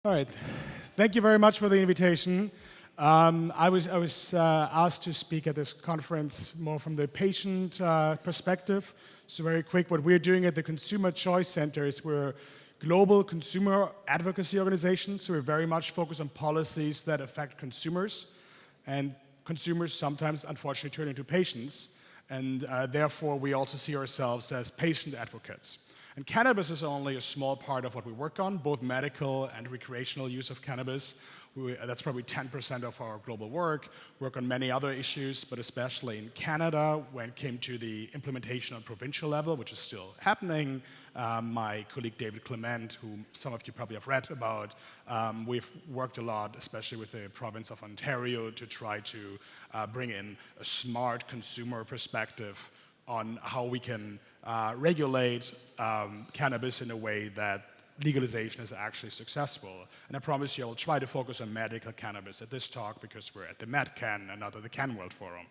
All right. Thank you very much for the invitation. I was asked to speak at this conference more from the patient perspective. So very quick, what we're doing at the Consumer Choice Center is we're a global consumer advocacy organization. So we're very much focused on policies that affect consumers. And consumers sometimes, unfortunately, turn into patients. And therefore, we also see ourselves as patient advocates. And cannabis is only a small part of what we work on, both medical and recreational use of cannabis. That's probably 10% of our global work. Work on many other issues, but especially in Canada, when it came to the implementation on provincial level, which is still happening. My colleague David Clement, who some of you probably have read about, we've worked a lot, especially with the province of Ontario, to try to bring in a smart consumer perspective on how we can regulate cannabis in a way that legalization is actually successful. And I promise you I will try to focus on medical cannabis at this talk because we're at the Medcann and not at the Can World Forum.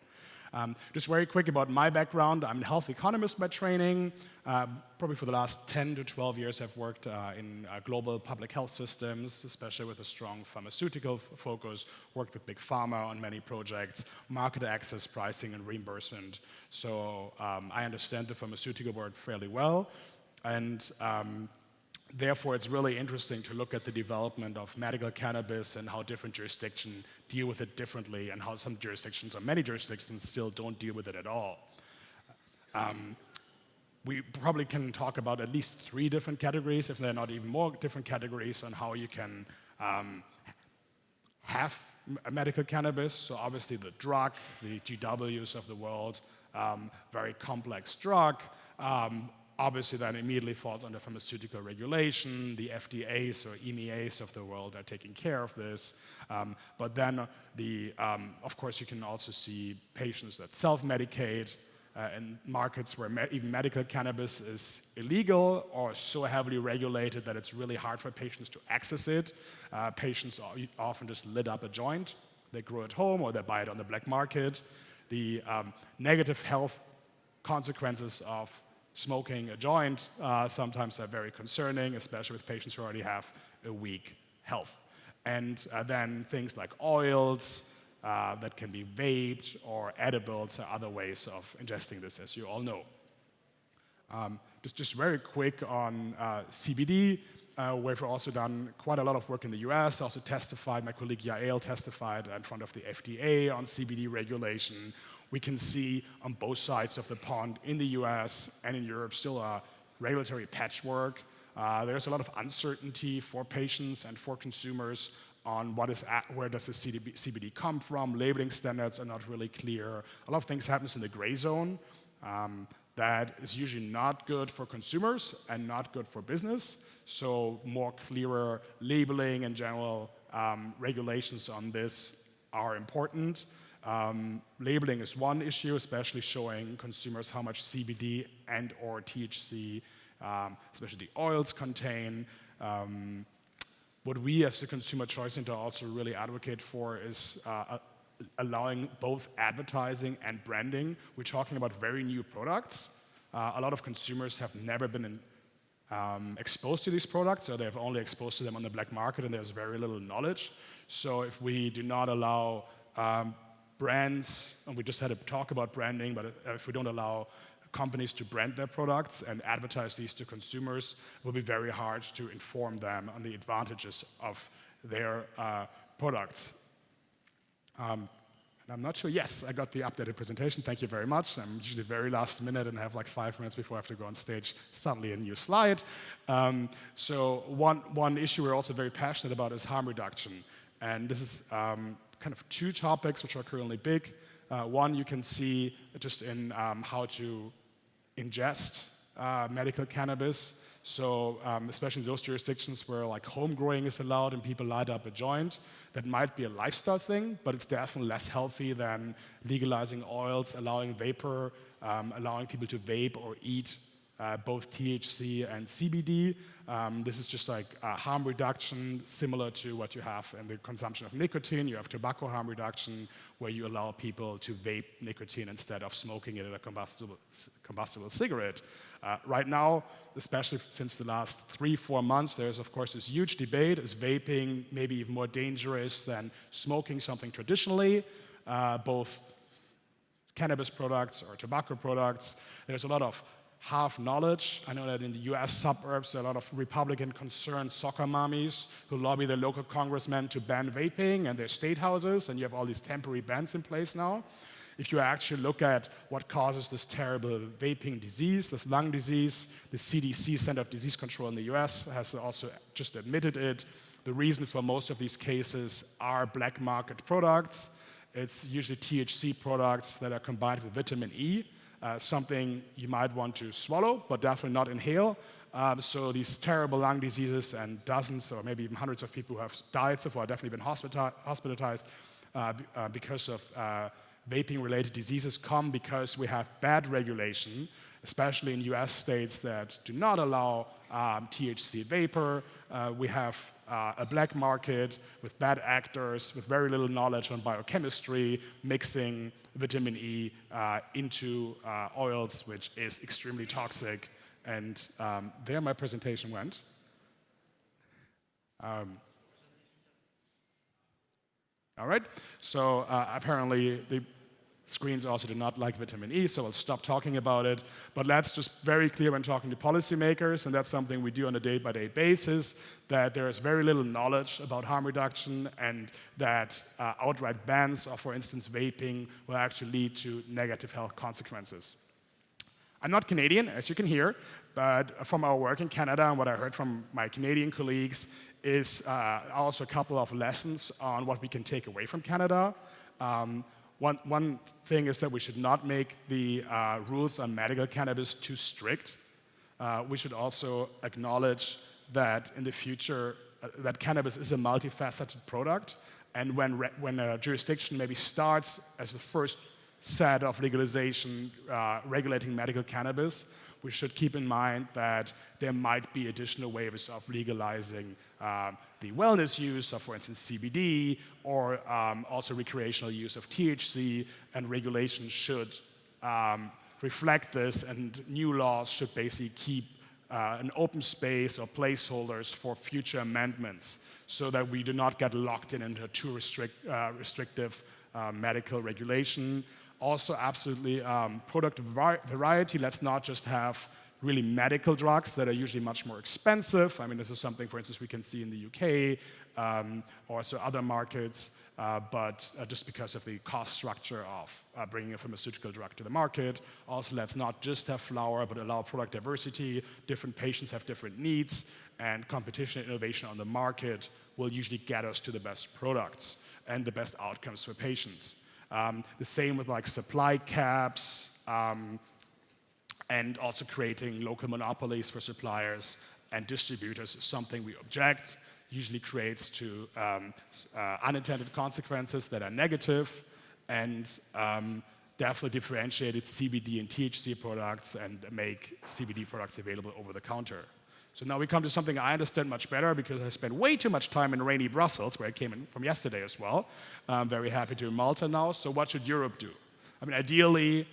Just very quick about my background. I'm a health economist by training. Probably for the last 10 to 12 years I've worked in global public health systems, especially with a strong pharmaceutical focus, worked with big pharma on many projects, market access, pricing, and reimbursement. So I understand the pharmaceutical world fairly well. And therefore, it's really interesting to look at the development of medical cannabis and how different jurisdictions deal with it differently and how some jurisdictions, or many jurisdictions, still don't deal with it at all. We probably can talk about at least 3 different categories, if they're not even more different categories, on how you can have medical cannabis. So obviously the drug, the GWs of the world, very complex drug. Obviously, that immediately falls under pharmaceutical regulation. The FDAs or EMEAs of the world are taking care of this. But then, of course, you can also see patients that self-medicate in markets where even medical cannabis is illegal or so heavily regulated that it's really hard for patients to access it. Patients often just lit up a joint. They grow at home or they buy it on the black market. The negative health consequences of smoking a joint sometimes are very concerning, especially with patients who already have a weak health. And then things like oils that can be vaped or edibles are other ways of ingesting this, as you all know. Just very quick on CBD. We've also done quite a lot of work in the US, also testified, my colleague Yael testified in front of the FDA on CBD regulation. We can see on both sides of the pond, in the US and in Europe, still a regulatory patchwork. There's a lot of uncertainty for patients and for consumers on where does the CBD come from. Labeling standards are not really clear. A lot of things happens in the gray zone that is usually not good for consumers and not good for business. So more clearer labeling and general regulations on this are important. Labeling is one issue, especially showing consumers how much CBD and or THC, especially the oils, contain. What we as the Consumer Choice Center also really advocate for is allowing both advertising and branding. We're talking about very new products. A lot of consumers have never been exposed to these products, so they've only exposed to them on the black market, and there's very little knowledge. So if we do not allow brands, and we just had a talk about branding, but if we don't allow companies to brand their products and advertise these to consumers, it will be very hard to inform them on the advantages of their products. And I'm not sure, yes, I got the updated presentation, thank you very much. I'm usually very last minute and have like 5 minutes before I have to go on stage, suddenly a new slide. So one issue we're also very passionate about is harm reduction. And this is kind of 2 topics which are currently big. One you can see just in how to ingest medical cannabis. So especially in those jurisdictions where like home growing is allowed and people light up a joint, that might be a lifestyle thing, but it's definitely less healthy than legalizing oils, allowing vapor, allowing people to vape or eat both THC and CBD. This is just like harm reduction, similar to what you have in the consumption of nicotine. You have tobacco harm reduction, where you allow people to vape nicotine instead of smoking it in a combustible cigarette. Right now, especially since the last 3-4 months, there's of course this huge debate: is vaping maybe even more dangerous than smoking something traditionally? Both cannabis products or tobacco products. There's a lot of half knowledge. I know that in the US suburbs, there are a lot of Republican concerned soccer mommies who lobby their local congressmen to ban vaping in their state houses, and you have all these temporary bans in place now. If you actually look at what causes this terrible vaping disease, this lung disease, the CDC, Center of Disease Control in the US, has also just admitted it. The reason for most of these cases are black market products. It's usually THC products that are combined with vitamin E, something you might want to swallow, but definitely not inhale. So these terrible lung diseases, and dozens or maybe even hundreds of people who have died so far, definitely been hospitalized because of vaping-related diseases, come because we have bad regulation, especially in US states that do not allow THC vapor. We have a black market with bad actors, with very little knowledge on biochemistry, mixing vitamin E into oils, which is extremely toxic. And there my presentation went. All right, so apparently the screens also do not like vitamin E, so I'll stop talking about it. But let's just very clear when talking to policymakers, and that's something we do on a day-by-day basis, that there is very little knowledge about harm reduction, and that outright bans of, for instance, vaping will actually lead to negative health consequences. I'm not Canadian, as you can hear, but from our work in Canada and what I heard from my Canadian colleagues is also a couple of lessons on what we can take away from Canada. One thing is that we should not make the rules on medical cannabis too strict. We should also acknowledge that in the future, that cannabis is a multifaceted product, and when a jurisdiction maybe starts as the first set of legalization regulating medical cannabis, we should keep in mind that there might be additional ways of legalizing the wellness use of, for instance, CBD, or also recreational use of THC, and regulation should reflect this, and new laws should basically keep an open space or placeholders for future amendments, so that we do not get locked into too restrictive medical regulation. Also, absolutely, product variety. Let's not just have really medical drugs that are usually much more expensive. I mean, this is something, for instance, we can see in the UK, or also other markets, but just because of the cost structure of bringing a pharmaceutical drug to the market. Also, let's not just have flower, but allow product diversity. Different patients have different needs, and competition and innovation on the market will usually get us to the best products and the best outcomes for patients. The same with like supply caps, and also creating local monopolies for suppliers and distributors is something we object. Usually creates to unintended consequences that are negative, and definitely differentiated CBD and THC products and make CBD products available over the counter. So now we come to something I understand much better, because I spent way too much time in rainy Brussels, where I came in from yesterday as well. I'm very happy to be in Malta now. So what should Europe do? I mean, ideally,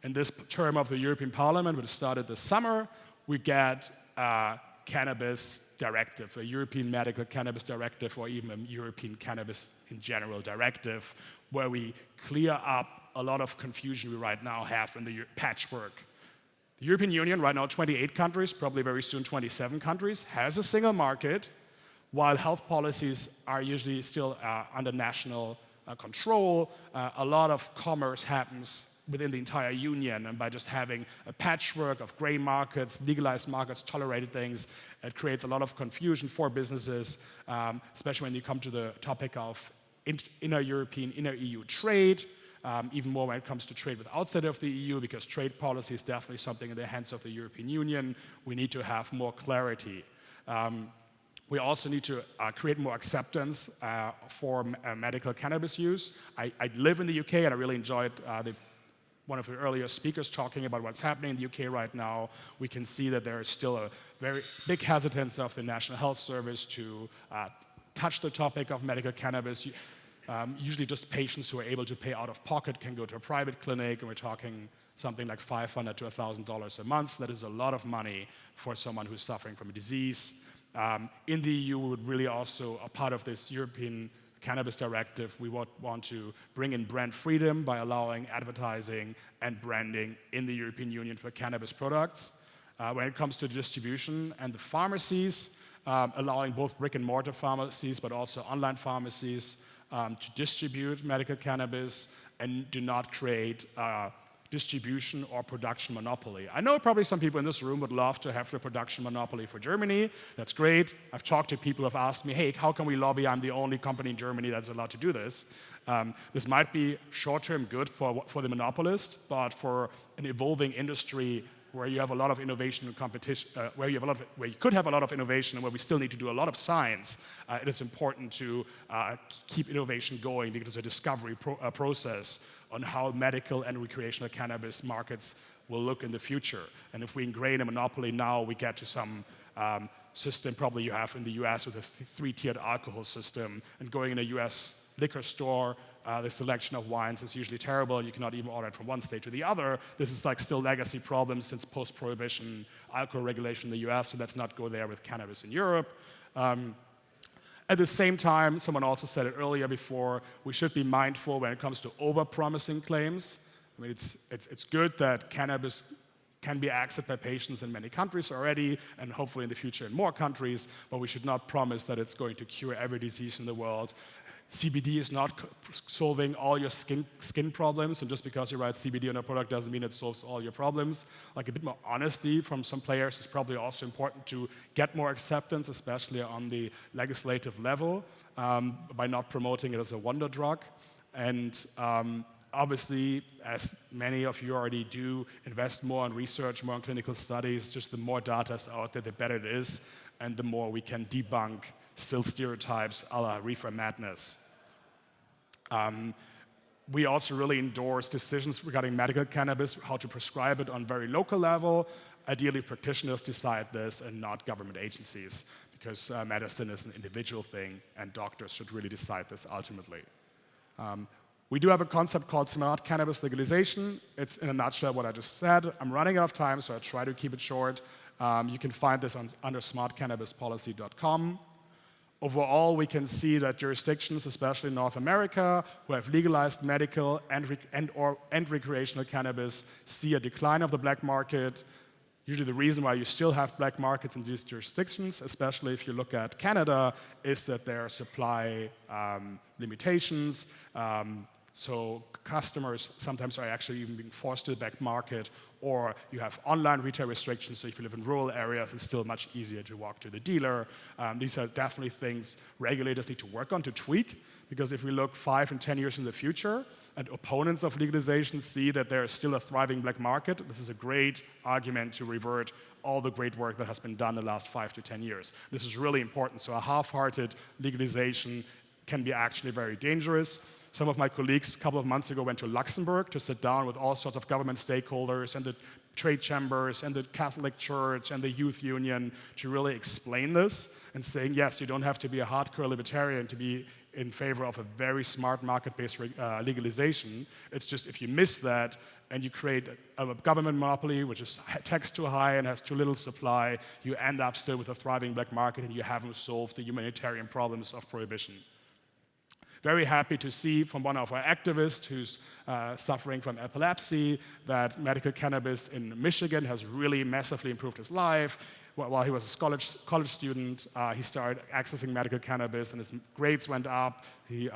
in this term of the European Parliament, which started this summer, we get a cannabis directive, a European medical cannabis directive, or even a European cannabis in general directive, where we clear up a lot of confusion we right now have in the patchwork. The European Union, right now 28 countries, probably very soon 27 countries, has a single market, while health policies are usually still under national control. A lot of commerce happens within the entire union, and by just having a patchwork of gray markets, legalized markets, tolerated things, it creates a lot of confusion for businesses, especially when you come to the topic of inner-European, inner-EU trade. Even more when it comes to trade with outside of the EU, because trade policy is definitely something in the hands of the European Union. We need to have more clarity. We also need to create more acceptance for medical cannabis use. I live in the UK, and I really enjoyed the one of the earlier speakers talking about what's happening in the UK right now, we can see that there is still a very big hesitance of the National Health Service to touch the topic of medical cannabis. Usually just patients who are able to pay out of pocket can go to a private clinic, and we're talking something like $500 to $1,000 a month. That is a lot of money for someone who's suffering from a disease. In the EU, we would really also, a part of this European Cannabis Directive, we would want to bring in brand freedom by allowing advertising and branding in the European Union for cannabis products. When it comes to distribution and the pharmacies, allowing both brick and mortar pharmacies but also online pharmacies to distribute medical cannabis and do not create distribution or production monopoly. I know probably some people in this room would love to have the production monopoly for Germany. That's great. I've talked to people who have asked me, hey, how can we lobby? I'm the only company in Germany that's allowed to do this. This might be short-term good for the monopolist, but for an evolving industry where you have a lot of innovation and competition, where you could have a lot of innovation and where we still need to do a lot of science, it is important to keep innovation going because it's a discovery process on how medical and recreational cannabis markets will look in the future. And if we ingrain a monopoly now, we get to some system probably you have in the US with a three-tiered alcohol system, and going in a US liquor store, the selection of wines is usually terrible. You cannot even order it from one state to the other. This is like still legacy problems since post-prohibition alcohol regulation in the US, so let's not go there with cannabis in Europe. At the same time, someone also said it earlier before, we should be mindful when it comes to over-promising claims. I mean, it's good that cannabis can be accessed by patients in many countries already, and hopefully in the future in more countries, but we should not promise that it's going to cure every disease in the world. CBD is not solving all your skin problems, and just because you write CBD on a product doesn't mean it solves all your problems. Like, a bit more honesty from some players is probably also important to get more acceptance, especially on the legislative level, by not promoting it as a wonder drug. And obviously, as many of you already do, invest more in research, more in clinical studies. Just the more data is out there, the better it is, and the more we can debunk still stereotypes a la reefer madness. We also really endorse decisions regarding medical cannabis, how to prescribe it on very local level. Ideally, practitioners decide this and not government agencies, because medicine is an individual thing and doctors should really decide this ultimately. We do have a concept called smart cannabis legalization. It's in a nutshell what I just said. I'm running out of time, so I try to keep it short. You can find this under smartcannabispolicy.com. Overall, we can see that jurisdictions, especially in North America, who have legalized medical and recreational cannabis, see a decline of the black market. Usually the reason why you still have black markets in these jurisdictions, especially if you look at Canada, is that there are supply limitations. So customers sometimes are actually even being forced to the black market, or you have online retail restrictions, so if you live in rural areas, it's still much easier to walk to the dealer. These are definitely things regulators need to work on to tweak, because if we look 5 and 10 years in the future, and opponents of legalization see that there is still a thriving black market, this is a great argument to revert all the great work that has been done the last 5 to 10 years. This is really important, so a half-hearted legalization can be actually very dangerous. Some of my colleagues a couple of months ago went to Luxembourg to sit down with all sorts of government stakeholders and the trade chambers and the Catholic Church and the youth union to really explain this and saying, yes, you don't have to be a hardcore libertarian to be in favor of a very smart market-based legalization. It's just if you miss that and you create a government monopoly which is taxed too high and has too little supply, you end up still with a thriving black market and you haven't solved the humanitarian problems of prohibition. Very happy to see from one of our activists who's suffering from epilepsy that medical cannabis in Michigan has really massively improved his life. While he was a college student, he started accessing medical cannabis and his grades went up. He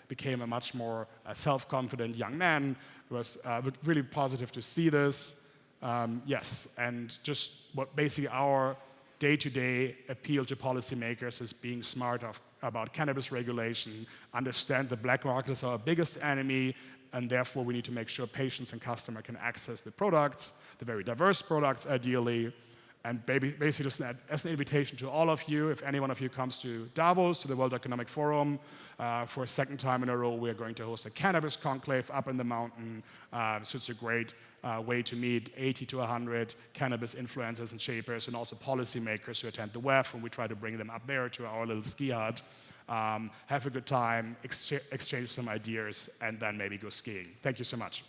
became a much more self-confident young man. It was really positive to see this. Yes, and just what basically our day-to-day appeal to policymakers is being smart about cannabis regulation, understand the black market is our biggest enemy, and therefore we need to make sure patients and customers can access the products, the very diverse products ideally, And basically just as an invitation to all of you, if any one of you comes to Davos, to the World Economic Forum, for a second time in a row, we are going to host a cannabis conclave up in the mountain. So it's a great way to meet 80 to 100 cannabis influencers and shapers and also policymakers who attend the WEF, and we try to bring them up there to our little ski hut. Have a good time, exchange some ideas, and then maybe go skiing. Thank you so much.